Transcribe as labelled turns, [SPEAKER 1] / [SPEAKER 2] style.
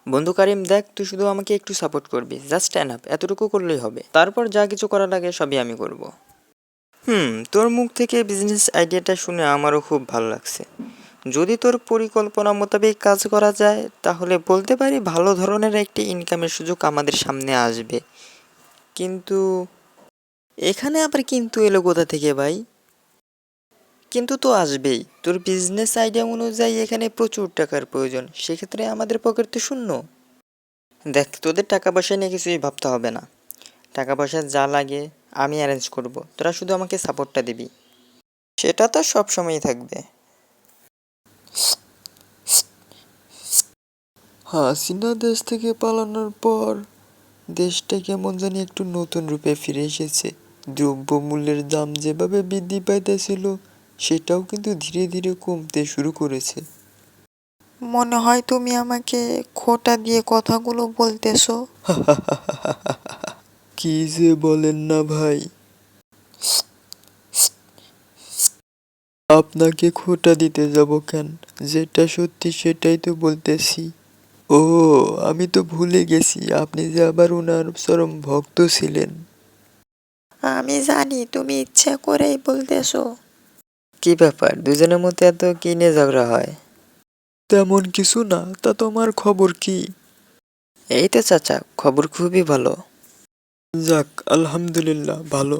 [SPEAKER 1] বন্ধু কারিম, দেখ তুই শুধু আমাকে একটু সাপোর্ট করবি, জাস্ট স্ট্যান্ড আপ, এতটুকু করলেই হবে। তারপর যা কিছু করা লাগে সবই আমি করব। তোর মুখ থেকে বিজনেস আইডিয়াটা শুনে আমারও খুব ভালো লাগছে। যদি তোর পরিকল্পনা মোতাবেক কাজ করা যায় তাহলে বলতে পারি ভালো ধরনের একটি ইনকামের সুযোগ আমাদের সামনে আসবে। কিন্তু এখানে আবার কিন্তু এলো কোথা থেকে ভাই? কিন্তু তো আসবেই, তোর বিজনেস আইডিয়া অনুযায়ী এখানে প্রচুর টাকার প্রয়োজন, সেক্ষেত্রে আমাদের পকেট তো শূন্য। দেখ, তোদের টাকা পয়সা নিয়ে কিছুই ভাবতে হবে না। টাকা পয়সা যা লাগে আমি অ্যারেঞ্জ করব, তোরা শুধু আমাকে সাপোর্টটা দিবি। সেটা তো সব সময়ই থাকবে।
[SPEAKER 2] হাসিনা দেশ থেকে পালানোর পর দেশটা কেমন জানি একটু নতুন রূপে ফিরে এসেছে। দ্রব্যমূল্যের দাম যেভাবে বৃদ্ধি পাইতেছিল সেটাও কিন্তু ধীরে ধীরে কমতে শুরু করেছে।
[SPEAKER 3] মনে হয় তুমি আমাকে খোঁটা দিয়ে কথাগুলো বলতেছো।
[SPEAKER 2] কি যে বলেন না ভাই, আপনাকে খোঁটা দিতে যাব কেন? যেটা সত্যি সেটাই তো বলতেছি। ও, আমি তো ভুলে গেছি আপনি যে আবার ওনার চরম ভক্ত ছিলেন।
[SPEAKER 3] আমি জানি তুমি ইচ্ছা করেই বলতেছো।
[SPEAKER 1] কি ব্যাপার, দুজনের মধ্যে এত কি নিয়ে ঝগড়া হয়?
[SPEAKER 2] তেমন কিছু না, তা তোমার খবর কি?
[SPEAKER 1] এই তো চাচা, খবর খুবই ভালো।
[SPEAKER 2] যাক, আলহামদুলিল্লাহ ভালো।